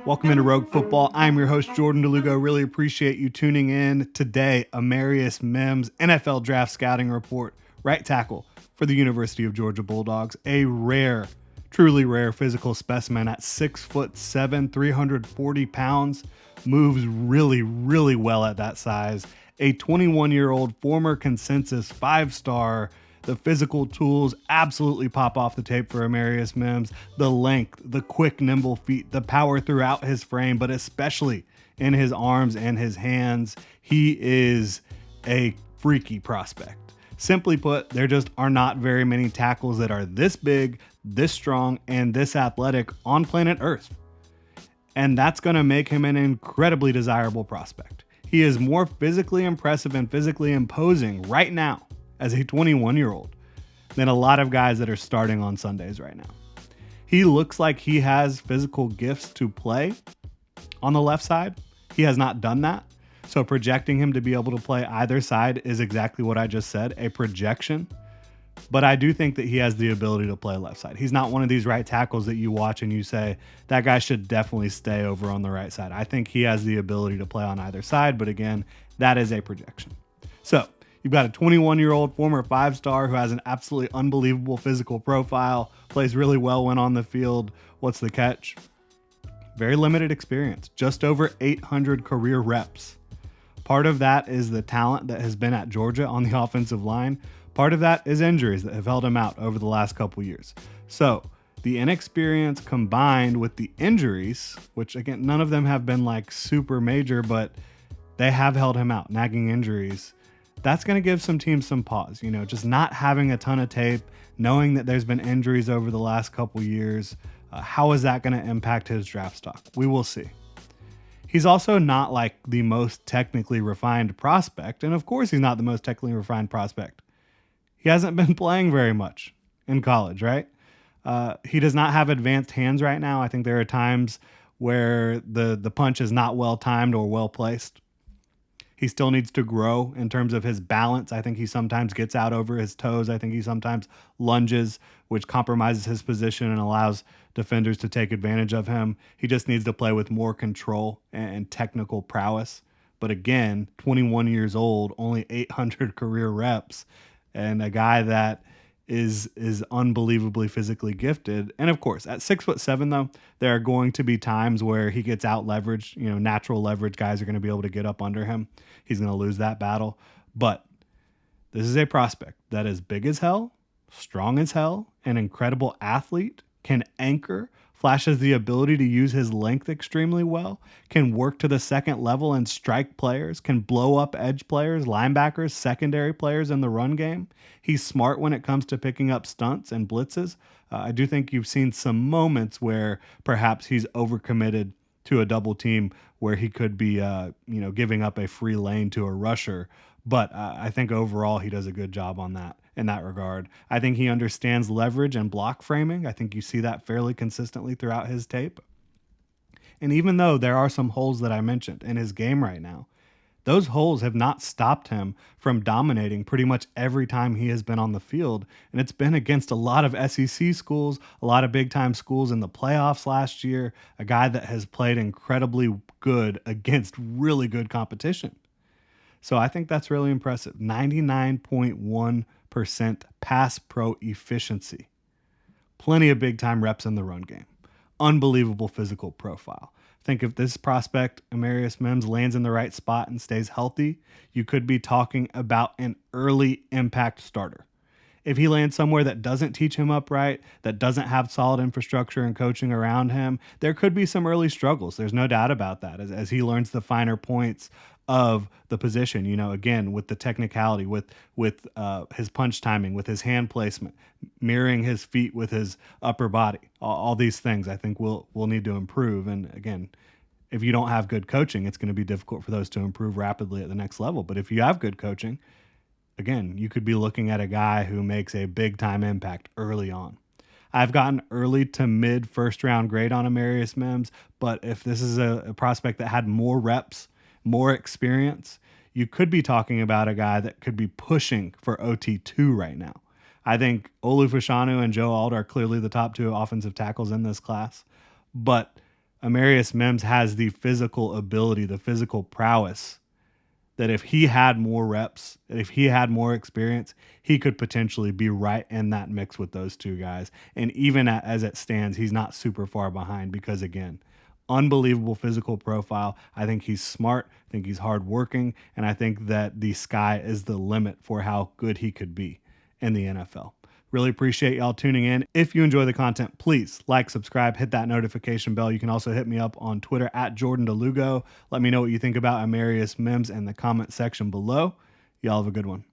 Welcome into Rogue Football. I'm your host, Jordan Lugo. Really appreciate you tuning in. Today, Amarius Mims, NFL Draft Scouting Report, right tackle for the University of Georgia Bulldogs. A rare, truly rare physical specimen at 6'7", 340 pounds. Moves really, really well at that size. A 21-year-old former consensus 5-star. The physical tools absolutely pop off the tape for Amarius Mims. The length, the quick, nimble feet, the power throughout his frame, but especially in his arms and his hands. He is a freaky prospect. Simply put, there just are not very many tackles that are this big, this strong, and this athletic on planet Earth. And that's going to make him an incredibly desirable prospect. He is more physically impressive and physically imposing right now as a 21-year-old than a lot of guys that are starting on Sundays right now. He looks like he has physical gifts to play on the left side. He has not done that. So projecting him to be able to play either side is exactly what I just said, a projection. But I do think that he has the ability to play left side. He's not one of these right tackles that you watch and you say, that guy should definitely stay over on the right side. I think he has the ability to play on either side. But again, that is a projection. So you've got a 21-year-old former 5-star who has an absolutely unbelievable physical profile, plays really well when on the field. What's the catch? Very limited experience, just over 800 career reps. Part of that is the talent that has been at Georgia on the offensive line. Part of that is injuries that have held him out over the last couple years. So the inexperience combined with the injuries, which again, none of them have been like super major, but they have held him out, nagging injuries. That's going to give some teams some pause, just not having a ton of tape, knowing that there's been injuries over the last couple years. How is that going to impact his draft stock? We will see. He's also not like the most technically refined prospect. And of course, he's not the most technically refined prospect. He hasn't been playing very much in college, right? He does not have advanced hands right now. I think there are times where the punch is not well timed or well placed. He still needs to grow in terms of his balance. I think he sometimes gets out over his toes. I think he sometimes lunges, which compromises his position and allows defenders to take advantage of him. He just needs to play with more control and technical prowess. But again, 21 years old, only 800 career reps, and a guy that is unbelievably physically gifted. And of course, at 6'7", though, there are going to be times where he gets out leveraged. Natural leverage guys are going to be able to get up under him. He's going to lose that battle. But this is a prospect that is big as hell, strong as hell, an incredible athlete, can anchor, flashes the ability to use his length extremely well, can work to the second level and strike players, can blow up edge players, linebackers, secondary players in the run game. He's smart when it comes to picking up stunts and blitzes. I do think you've seen some moments where perhaps he's overcommitted to a double team where he could be, giving up a free lane to a rusher. But I think overall he does a good job on that in that regard. I think he understands leverage and block framing. I think you see that fairly consistently throughout his tape. And even though there are some holes that I mentioned in his game right now, those holes have not stopped him from dominating pretty much every time he has been on the field. And it's been against a lot of SEC schools, a lot of big-time schools in the playoffs last year, a guy that has played incredibly good against really good competition. So I think that's really impressive. 99.1% pass pro efficiency. Plenty of big-time reps in the run game. Unbelievable physical profile. I think if this prospect, Amarius Mims, lands in the right spot and stays healthy, you could be talking about an early impact starter. If he lands somewhere that doesn't teach him upright, that doesn't have solid infrastructure and coaching around him, there could be some early struggles. There's no doubt about that as he learns the finer points of the position, again, with the technicality, with his punch timing, with his hand placement, mirroring his feet with his upper body. All these things I think we'll need to improve. And again, if you don't have good coaching, it's going to be difficult for those to improve rapidly at the next level. But if you have good coaching, again, you could be looking at a guy who makes a big time impact early on. I've gotten early to mid first round grade on Amarius Mims, but if this is a prospect that had more reps, more experience, you could be talking about a guy that could be pushing for OT2 right now. I think Olu Fashanu and Joe Alt are clearly the top two offensive tackles in this class, but Amarius Mims has the physical ability, the physical prowess that if he had more reps, if he had more experience, he could potentially be right in that mix with those two guys. And even as it stands, he's not super far behind because, again, unbelievable physical profile. I think he's smart. I think he's hardworking. And I think that the sky is the limit for how good he could be in the NFL. Really appreciate y'all tuning in. If you enjoy the content, please like, subscribe, hit that notification bell. You can also hit me up on Twitter at Jordan DeLugo. Let me know what you think about Amarius Mims in the comment section below. Y'all have a good one.